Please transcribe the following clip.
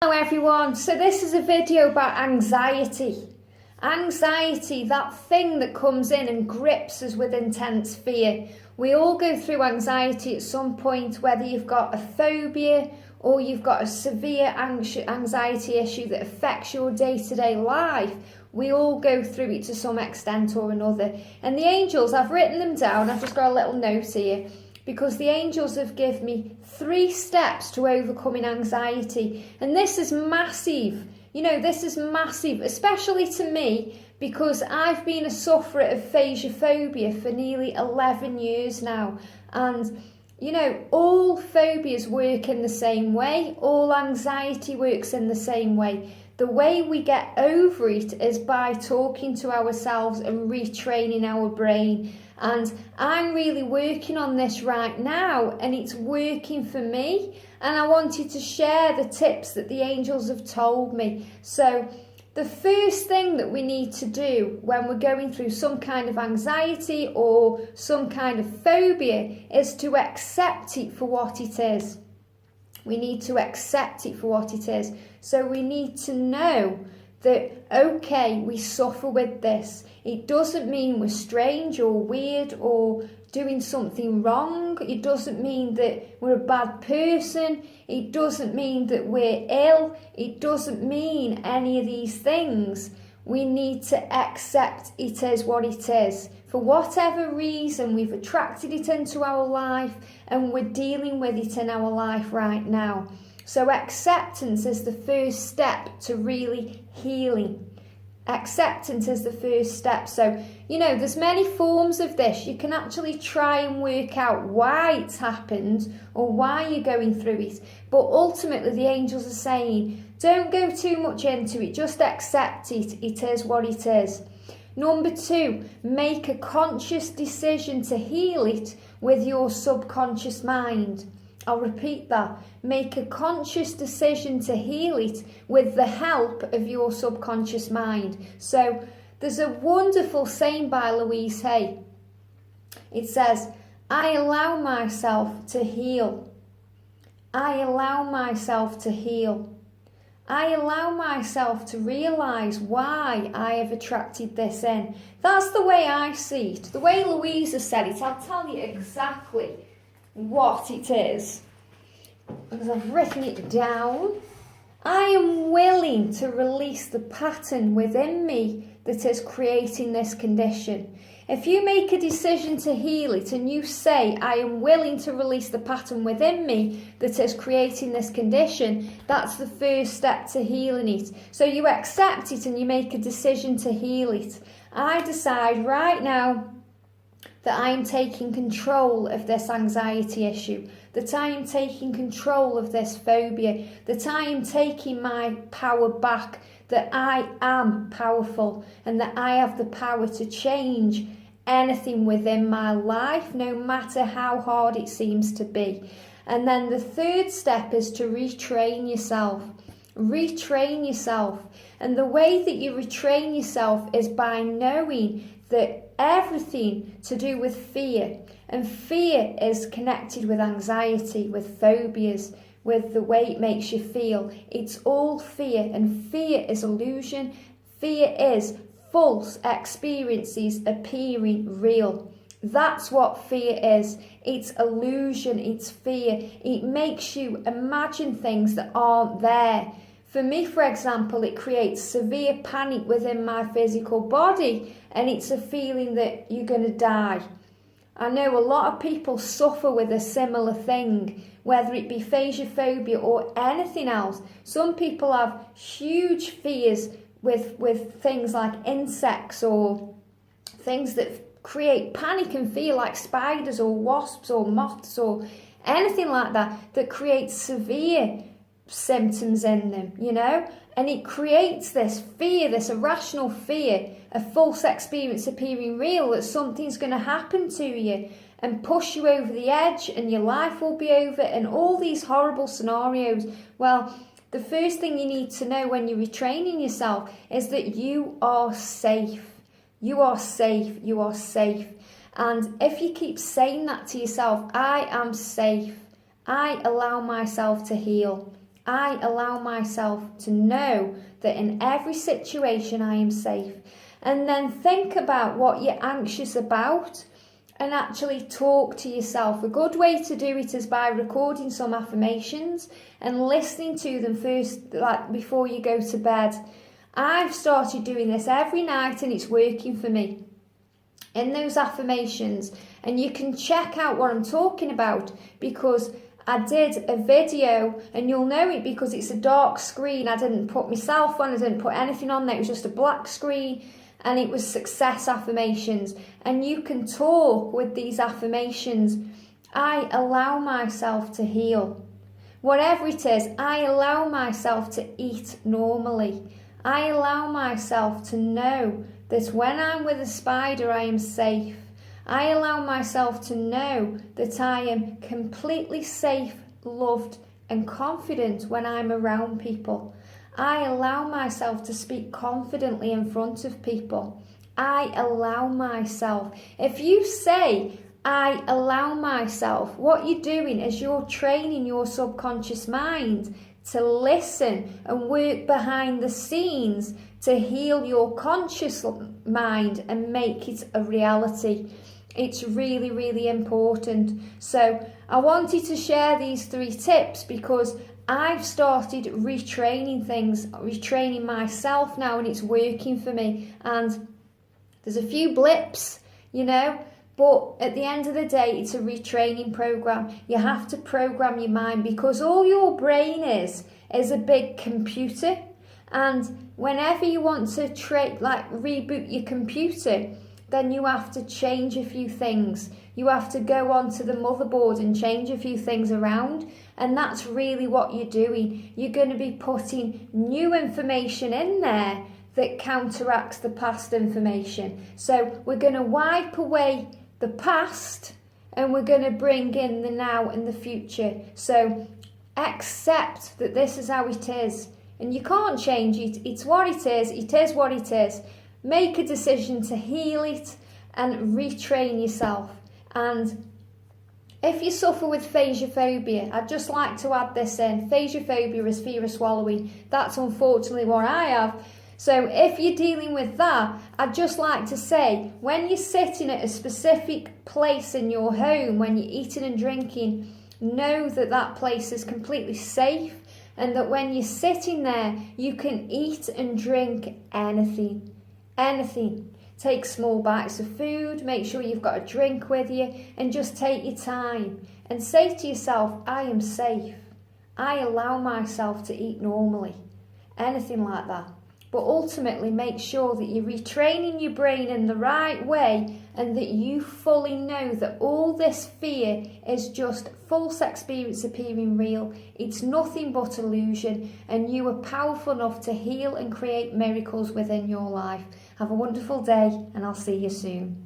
Hello everyone, so this is a video about anxiety. Anxiety, that thing that comes in and grips us with intense fear. We all go through anxiety at some point, whether you've got a phobia or you've got a severe anxiety issue that affects your day-to-day life. We all go through it to some extent or another. And the angels, I've written them down, I've just got a little note here, because the angels have given me 3 steps to overcoming anxiety. And this is massive. You know, this is massive, especially to me, because I've been a sufferer of phagophobia for nearly 11 years now. And, you know, all phobias work in the same way. All anxiety works in the same way. The way we get over it is by talking to ourselves and retraining our brain. And I'm really working on this right now, and it's working for me. And I wanted to share the tips that the angels have told me. So the first thing that we need to do when we're going through some kind of anxiety or some kind of phobia is to accept it for what it is. We need to accept it for what it is. So we need to know that, okay, we suffer with this. It doesn't mean we're strange or weird or doing something wrong. It doesn't mean that we're a bad person. It doesn't mean that we're ill. It doesn't mean any of these things. We need to accept it as what it is. For whatever reason, we've attracted it into our life and we're dealing with it in our life right now. So acceptance is the first step to really healing. Acceptance is the first step. So, you know, there's many forms of this. You can actually try and work out why it's happened or why you're going through it. But ultimately, the angels are saying, don't go too much into it. Just accept it. It is what it is. Number 2, make a conscious decision to heal it with your subconscious mind. I'll repeat that. Make a conscious decision to heal it with the help of your subconscious mind. So there's a wonderful saying by Louise Hay. It says, I allow myself to heal. I allow myself to heal. I allow myself to realise why I have attracted this in. That's the way I see it. The way Louise has said it, I'll tell you exactly what it is, because I've written it down. I am willing to release the pattern within me that is creating this condition. If you make a decision to heal it and you say, I am willing to release the pattern within me that is creating this condition, that's the first step to healing it. So you accept it and you make a decision to heal it. I decide right now that I am taking control of this anxiety issue, that I am taking control of this phobia, that I am taking my power back, that I am powerful and that I have the power to change anything within my life, no matter how hard it seems to be. And then the third step is to retrain yourself. Retrain yourself. And the way that you retrain yourself is by knowing that everything to do with fear, and fear is connected with anxiety, with phobias, with the way it makes you feel. It's all fear, and fear is illusion. Fear is false experiences appearing real. That's what fear is. It's illusion, it's fear. It makes you imagine things that aren't there. For me, for example, it creates severe panic within my physical body, and it's a feeling that you're going to die. I know a lot of people suffer with a similar thing, whether it be phagophobia or anything else. Some people have huge fears with things like insects or things that create panic and fear, like spiders or wasps or moths or anything like that, that creates severe symptoms in them, you know, and it creates this fear, this irrational fear, a false experience appearing real, that something's going to happen to you and push you over the edge and your life will be over, and all these horrible scenarios. Well, the first thing you need to know when you're retraining yourself is that you are safe. You are safe. You are safe. And if you keep saying that to yourself, I am safe. I allow myself to heal. I allow myself to know that in every situation I am safe. And then think about what you're anxious about and actually talk to yourself. A good way to do it is by recording some affirmations and listening to them first, like before you go to bed. I've started doing this every night and it's working for me. In those affirmations, and you can check out what I'm talking about because I did a video, and you'll know it because it's a dark screen. I didn't put myself on, I didn't put anything on there, it was just a black screen, and it was success affirmations. And you can talk with these affirmations. I allow myself to heal. Whatever it is, I allow myself to eat normally. I allow myself to know that when I'm with a spider, I am safe. I allow myself to know that I am completely safe, loved, and confident when I'm around people. I allow myself to speak confidently in front of people. I allow myself. If you say, I allow myself, what you're doing is you're training your subconscious mind to listen and work behind the scenes to heal your conscious mind and make it a reality. It's really, really important. So I wanted to share these 3 tips because I've started retraining things, retraining myself now, and it's working for me. And there's a few blips, but at the end of the day, it's a retraining program. You have to program your mind because all your brain is a big computer. And whenever you want to reboot your computer, then you have to change a few things. You have to go onto the motherboard and change a few things around. And that's really what you're doing. You're going to be putting new information in there that counteracts the past information. So we're going to wipe away the past and we're going to bring in the now and the future. So accept that this is how it is. And you can't change it. It's what it is. It is what it is. Make a decision to heal it and retrain yourself. And if you suffer with phagophobia, I'd just like to add this in. Phagophobia is fear of swallowing. That's unfortunately what I have. So if you're dealing with that, I'd just like to say, when you're sitting at a specific place in your home, when you're eating and drinking, know that that place is completely safe and that when you're sitting there, you can eat and drink anything. Anything. Take small bites of food, make sure you've got a drink with you, and just take your time and say to yourself, I am safe. I allow myself to eat normally. Anything like that. But ultimately make sure that you're retraining your brain in the right way and that you fully know that all this fear is just false experience appearing real. It's nothing but illusion, and you are powerful enough to heal and create miracles within your life. Have a wonderful day, and I'll see you soon.